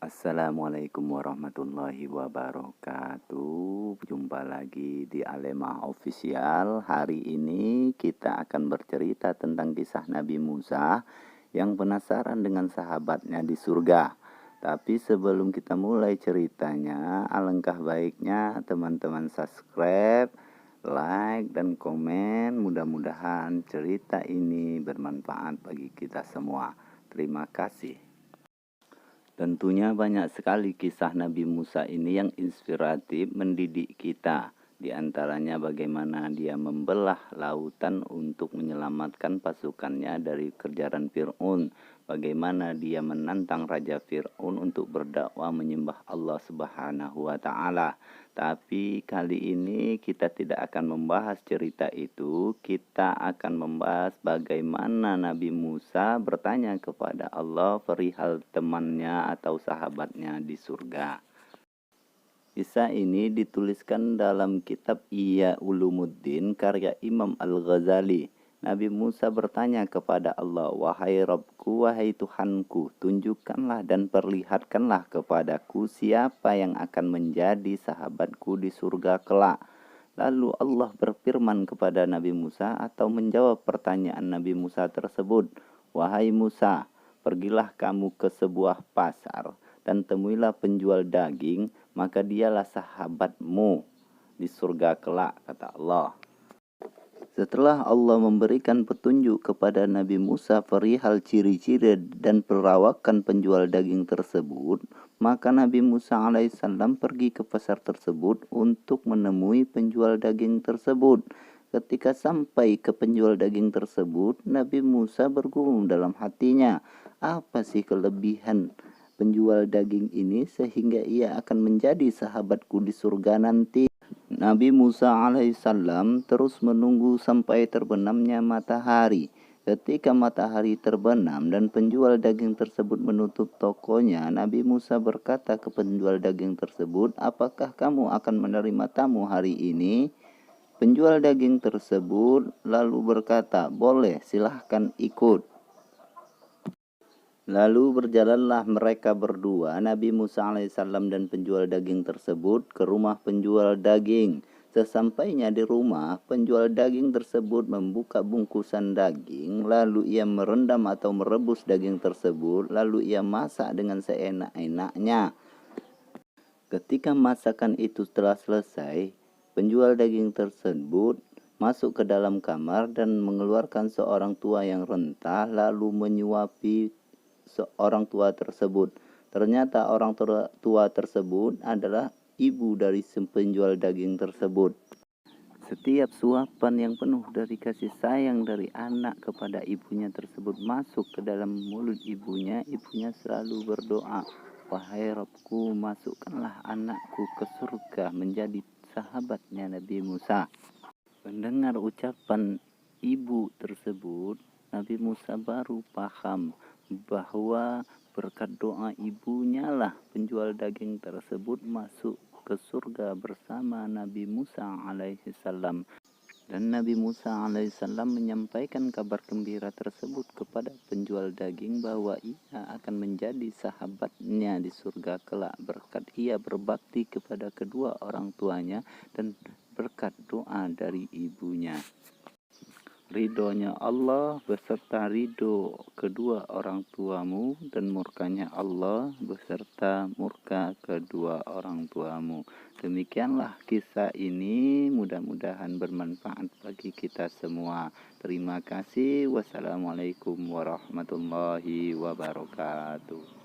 Assalamualaikum warahmatullahi wabarakatuh. Jumpa lagi di Alemah Official. Hari ini kita akan bercerita tentang kisah Nabi Musa yang penasaran dengan sahabatnya di surga. Tapi sebelum kita mulai ceritanya, alangkah baiknya teman-teman subscribe, like, dan komen. Mudah-mudahan cerita ini bermanfaat bagi kita semua. Terima kasih. Tentunya banyak sekali kisah Nabi Musa ini yang inspiratif mendidik kita. Di antaranya bagaimana dia membelah lautan untuk menyelamatkan pasukannya dari kejaran Fir'aun. Bagaimana dia menantang Raja Fir'aun untuk berdakwah menyembah Allah Subhanahu wa Ta'ala. Tapi kali ini kita tidak akan membahas cerita itu. Kita akan membahas bagaimana Nabi Musa bertanya kepada Allah perihal temannya atau sahabatnya di surga. Kisah ini dituliskan dalam kitab Ihya Ulumuddin karya Imam Al-Ghazali. Nabi Musa bertanya kepada Allah, "Wahai Rabbku, wahai Tuhanku, tunjukkanlah dan perlihatkanlah kepadaku siapa yang akan menjadi sahabatku di surga kelak." Lalu Allah berfirman kepada Nabi Musa atau menjawab pertanyaan Nabi Musa tersebut, "Wahai Musa, pergilah kamu ke sebuah pasar dan temuilah penjual daging, maka dialah sahabatmu di surga kelak," kata Allah. Setelah Allah memberikan petunjuk kepada Nabi Musa perihal ciri-ciri dan perawakan penjual daging tersebut, maka Nabi Musa alaihissalam pergi ke pasar tersebut untuk menemui penjual daging tersebut. Ketika sampai ke penjual daging tersebut, Nabi Musa bergumam dalam hatinya, apa sih kelebihan penjual daging ini sehingga ia akan menjadi sahabatku di surga nanti? Nabi Musa alaihissalam terus menunggu sampai terbenamnya matahari. Ketika matahari terbenam dan penjual daging tersebut menutup tokonya, Nabi Musa berkata ke penjual daging tersebut, "Apakah kamu akan menerima tamu hari ini?" Penjual daging tersebut lalu berkata, "Boleh, silahkan ikut." Lalu berjalanlah mereka berdua, Nabi Musa alaihissalam dan penjual daging tersebut, ke rumah penjual daging. Sesampainya di rumah, penjual daging tersebut membuka bungkusan daging, lalu ia merendam atau merebus daging tersebut, lalu ia masak dengan seenak-enaknya. Ketika masakan itu telah selesai, penjual daging tersebut masuk ke dalam kamar dan mengeluarkan seorang tua yang rentah, lalu menyuapi seorang tua tersebut. Ternyata orang tua tersebut adalah ibu dari penjual daging tersebut. Setiap suapan yang penuh dari kasih sayang dari anak kepada ibunya tersebut masuk ke dalam mulut ibunya selalu berdoa, "Wahai Rabbku, masukkanlah anakku ke surga menjadi sahabatnya Nabi Musa." Mendengar ucapan ibu tersebut, Nabi Musa baru paham bahwa berkat doa ibunya lah penjual daging tersebut masuk ke surga bersama Nabi Musa alaihissalam. Dan Nabi Musa alaihissalam menyampaikan kabar gembira tersebut kepada penjual daging bahwa ia akan menjadi sahabatnya di surga kelak berkat ia berbakti kepada kedua orang tuanya dan berkat doa dari ibunya. Ridhonya Allah beserta ridho kedua orang tuamu dan murkanya Allah beserta murka kedua orang tuamu. Demikianlah kisah ini, mudah-mudahan bermanfaat bagi kita semua. Terima kasih. Wassalamualaikum warahmatullahi wabarakatuh.